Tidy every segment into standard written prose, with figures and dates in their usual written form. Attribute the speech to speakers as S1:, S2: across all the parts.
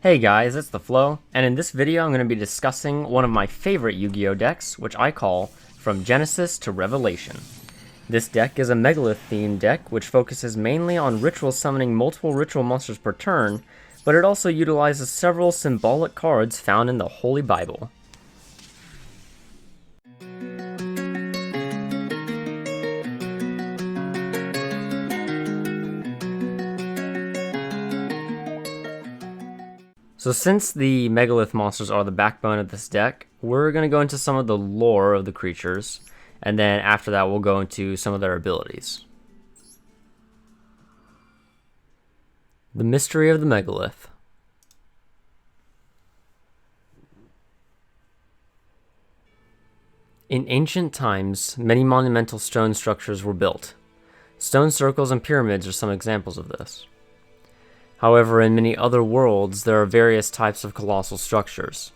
S1: Hey guys, it's the Flo, and in this video I'm going to be discussing one of my favorite Yu-Gi-Oh decks, which I call From Genesis to Revelation. This deck is a Megalith themed deck which focuses mainly on ritual summoning multiple ritual monsters per turn, but it also utilizes several symbolic cards found in the Holy Bible. So since the Megalith monsters are the backbone of this deck, we're going to go into some of the lore of the creatures, and then after that we'll go into some of their abilities. The mystery of the Megalith. In ancient times, many monumental stone structures were built. Stone circles and pyramids are some examples of this. However, in many other worlds, there are various types of colossal structures.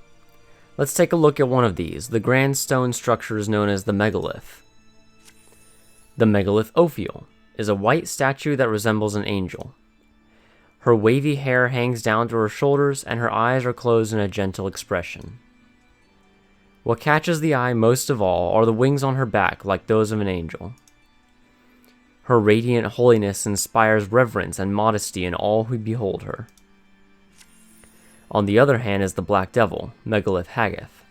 S1: Let's take a look at one of these. The grand stone structure is known as the megalith. The megalith Ophiel is a white statue that resembles an angel. Her wavy hair hangs down to her shoulders, and her eyes are closed in a gentle expression. What catches the eye most of all are the wings on her back, like those of an angel. Her radiant holiness inspires reverence and modesty in all who behold her. On the other hand is the Black Devil, Megalith Haggith,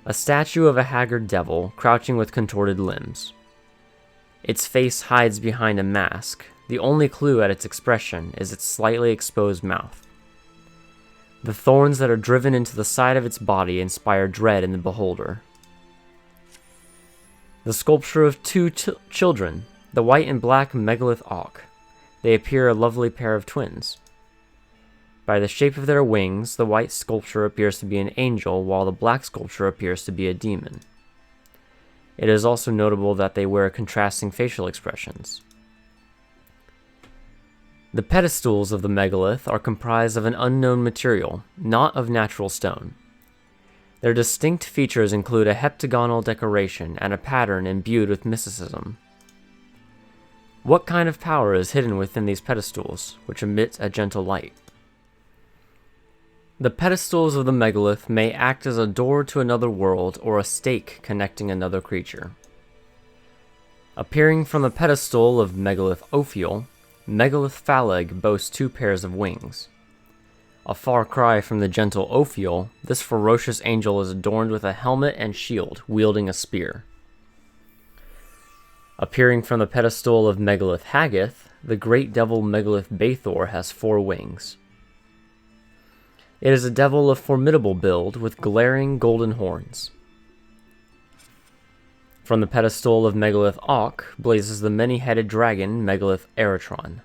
S1: a statue of a haggard devil crouching with contorted limbs. Its face hides behind a mask. The only clue at its expression is its slightly exposed mouth. The thorns that are driven into the side of its body inspire dread in the beholder. The sculpture of two children, the white and black Megalith Auk. They appear a lovely pair of twins. By the shape of their wings, the white sculpture appears to be an angel, while the black sculpture appears to be a demon. It is also notable that they wear contrasting facial expressions. The pedestals of the megalith are comprised of an unknown material, not of natural stone. Their distinct features include a heptagonal decoration and a pattern imbued with mysticism. What kind of power is hidden within these pedestals, which emit a gentle light? The pedestals of the megalith may act as a door to another world or a stake connecting another creature. Appearing from the pedestal of Megalith Ophiel, Megalith Phaleg boasts two pairs of wings. A far cry from the gentle Ophiel, this ferocious angel is adorned with a helmet and shield, wielding a spear. Appearing from the pedestal of Megalith Haggith, the great devil Megalith Bathor has four wings. It is a devil of formidable build with glaring golden horns. From the pedestal of Megalith Auk blazes the many-headed dragon Megalith Eretron.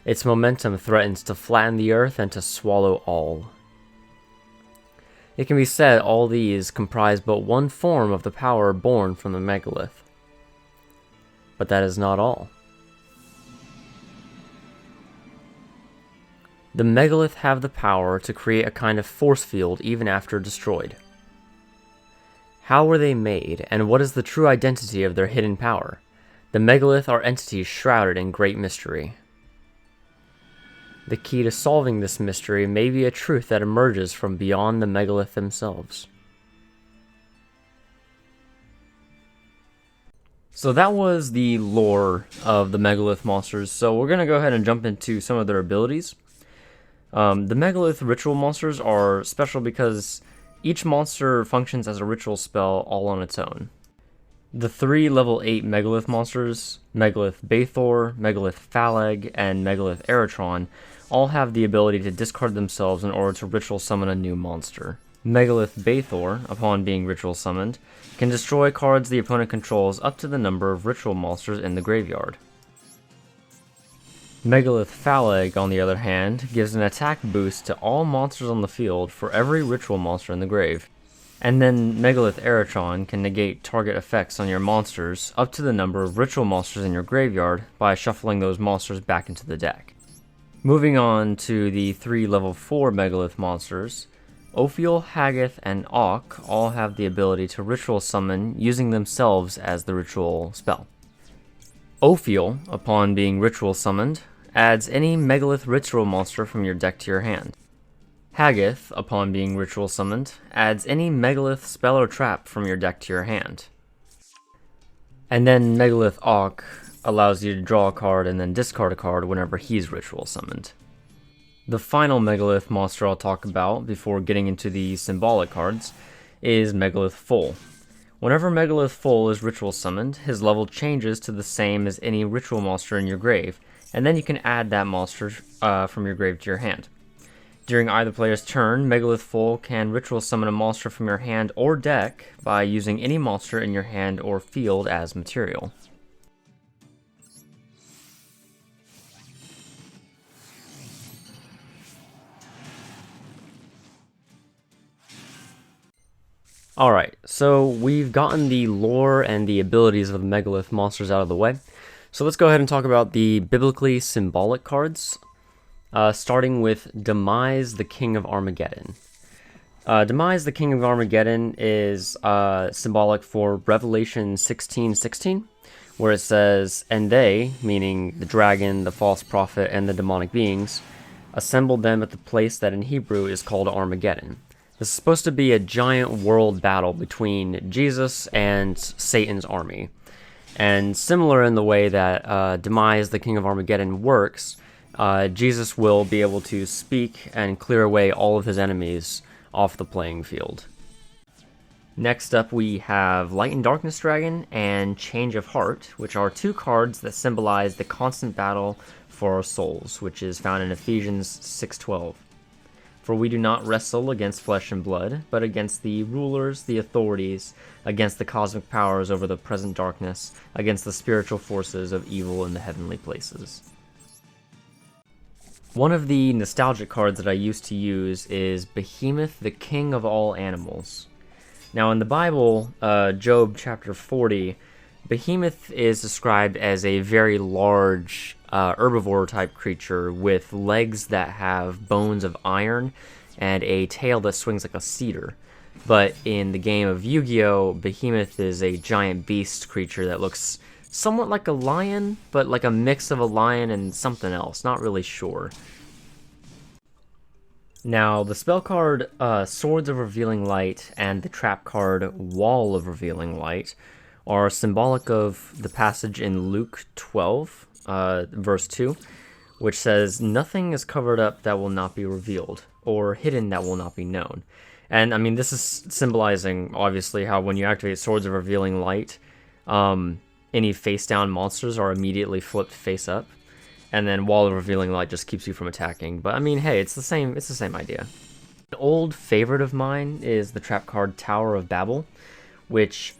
S1: Its momentum threatens to flatten the earth and to swallow all. It can be said all these comprise but one form of the power born from the megalith. But that is not all. The megalith have the power to create a kind of force field even after destroyed. How were they made, and what is the true identity of their hidden power? The megalith are entities shrouded in great mystery. The key to solving this mystery may be a truth that emerges from beyond the megalith themselves. So that was the lore of the megalith monsters, so we're going to go ahead and jump into some of their abilities. The megalith ritual monsters are special because each monster functions as a ritual spell all on its own. The three level 8 megalith monsters, Megalith Bathor, Megalith Phaleg, and Megalith Eretron, all have the ability to discard themselves in order to ritual summon a new monster. Megalith Bathor, upon being ritual summoned, can destroy cards the opponent controls up to the number of ritual monsters in the graveyard. Megalith Phaleg, on the other hand, gives an attack boost to all monsters on the field for every ritual monster in the grave. And then Megalith Eretron can negate target effects on your monsters up to the number of ritual monsters in your graveyard by shuffling those monsters back into the deck. Moving on to the three level 4 Megalith monsters, Ophiel, Haggith, and Auk all have the ability to ritual summon using themselves as the ritual spell. Ophiel, upon being ritual summoned, adds any Megalith ritual monster from your deck to your hand. Haggith, upon being ritual summoned, adds any Megalith spell or trap from your deck to your hand. And then Megalith Auk allows you to draw a card and then discard a card whenever he's ritual summoned. The final Megalith monster I'll talk about before getting into the symbolic cards is Megalith Full. Whenever Megalith Full is ritual summoned, his level changes to the same as any ritual monster in your grave, and then you can add that monster from your grave to your hand. During either player's turn, Megalith Full can ritual summon a monster from your hand or deck by using any monster in your hand or field as material. Alright, so we've gotten the lore and the abilities of the Megalith monsters out of the way. So let's go ahead and talk about the biblically symbolic cards. Starting with Demise, the King of Armageddon. Demise, the King of Armageddon is symbolic for Revelation 16:16, where it says, "And they," meaning the dragon, the false prophet, and the demonic beings, "assembled them at the place that in Hebrew is called Armageddon." This is supposed to be a giant world battle between Jesus and Satan's army. And similar in the way that Demise, the King of Armageddon works, Jesus will be able to speak and clear away all of his enemies off the playing field. Next up we have Light and Darkness Dragon and Change of Heart, which are two cards that symbolize the constant battle for our souls, which is found in Ephesians 6:12. "For we do not wrestle against flesh and blood, but against the rulers, the authorities, against the cosmic powers over the present darkness, against the spiritual forces of evil in the heavenly places." One of the nostalgic cards that I used to use is Behemoth, the King of all animals. Now in the Bible, Job chapter 40, Behemoth is described as a very large herbivore type creature with legs that have bones of iron and a tail that swings like a cedar. But in the game of Yu-Gi-Oh!, Behemoth is a giant beast creature that looks somewhat like a lion, but like a mix of a lion and something else, not really sure. Now, the spell card Swords of Revealing Light and the trap card Wall of Revealing Light are symbolic of the passage in Luke 12, verse 2, which says, "Nothing is covered up that will not be revealed, or hidden that will not be known." And, I mean, this is symbolizing, obviously, how when you activate Swords of Revealing Light, any face-down monsters are immediately flipped face-up, and then Wall of Revealing Light just keeps you from attacking. But, I mean, hey, it's the same idea. An old favorite of mine is the trap card Tower of Babel, which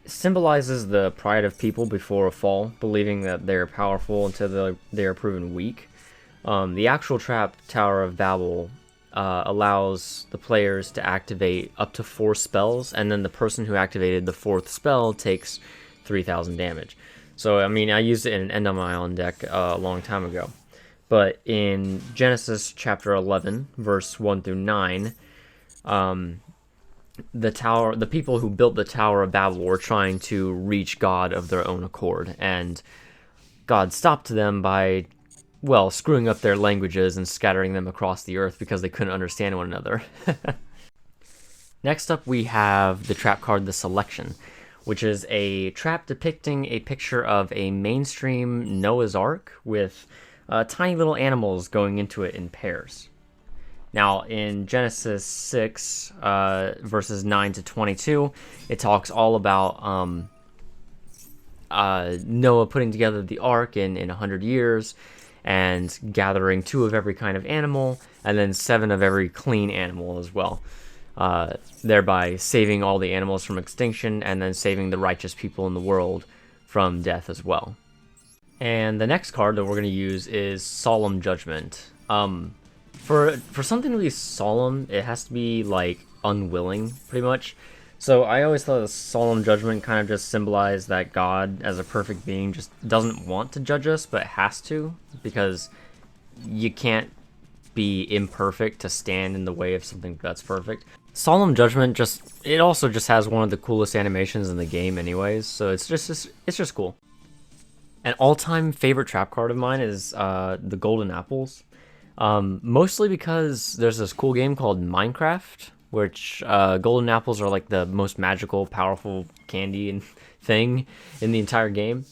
S1: symbolizes the pride of people before a fall, believing that they're powerful until they are proven weak. The actual trap Tower of Babel allows the players to activate up to 4 spells, and then the person who activated the 4th spell takes 3,000 damage. So, I mean, I used it in an End on My Island deck a long time ago. But in Genesis chapter 11, verse 1 through 9, the people who built the Tower of Babel were trying to reach God of their own accord, and God stopped them by, well, screwing up their languages and scattering them across the earth because they couldn't understand one another. Next up, we have the trap card The Selection, which is a trap depicting a picture of a mainstream Noah's Ark with tiny little animals going into it in pairs. Now, in Genesis 6, verses 9 to 22, it talks all about Noah putting together the ark in 100 years and gathering 2 of every kind of animal and then 7 of every clean animal as well. Thereby saving all the animals from extinction and then saving the righteous people in the world from death as well. And the next card that we're going to use is Solemn Judgment. For something to be solemn, it has to be, like, unwilling, pretty much. So I always thought the Solemn Judgment kind of just symbolized that God, as a perfect being, just doesn't want to judge us, but has to, because you can't be imperfect to stand in the way of something that's perfect. Solemn Judgment it also just has one of the coolest animations in the game anyways, so it's just cool. An all-time favorite trap card of mine is the Golden Apples. Mostly because there's this cool game called Minecraft, which golden apples are like the most magical, powerful candy and thing in the entire game.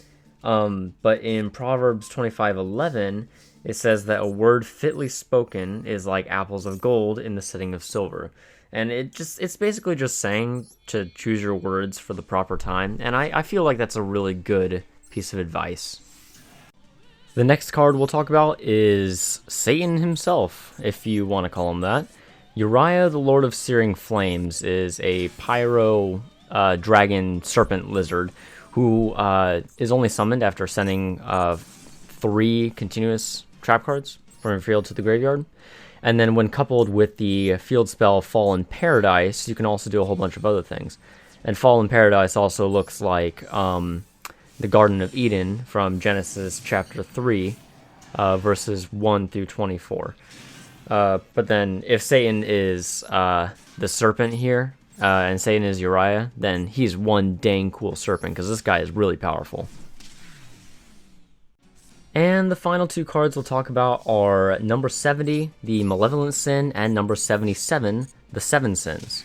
S1: But in Proverbs 25:11, it says that a word fitly spoken is like apples of gold in the setting of silver. And it's basically just saying to choose your words for the proper time. And I feel like that's a really good piece of advice. The next card we'll talk about is Satan himself, if you want to call him that. Uriah, the Lord of Searing Flames, is a pyro dragon serpent lizard who is only summoned after sending 3 continuous trap cards from your field to the graveyard. And then when coupled with the field spell Fallen Paradise, you can also do a whole bunch of other things. And Fallen Paradise also looks like the Garden of Eden from Genesis chapter 3, verses 1 through 24. But then if Satan is the serpent here, and Satan is Uriah, then he's one dang cool serpent, because this guy is really powerful. And the final 2 cards we'll talk about are number 70, the Malevolent Sin, and number 77, the 7 Sins.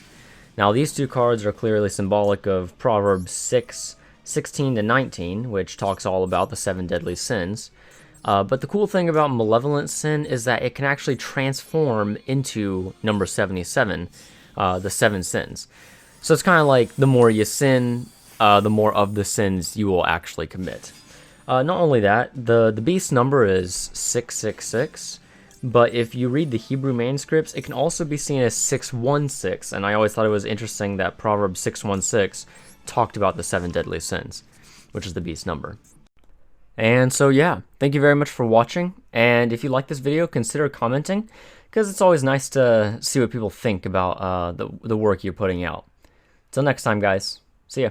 S1: Now these 2 cards are clearly symbolic of Proverbs 6:16 to 19, which talks all about the 7 deadly sins. But the cool thing about Malevolent Sin is that it can actually transform into number 77, the 7 sins. So it's kind of like the more you sin, the more of the sins you will actually commit. Not only that, the beast number is 666, but if you read the Hebrew manuscripts, it can also be seen as 616, and I always thought it was interesting that Proverbs 6:16 talked about the 7 deadly sins, which is the beast number. And so yeah, thank you very much for watching, and if you like this video, consider commenting, because it's always nice to see what people think about the work you're putting out. Till next time, guys. See ya.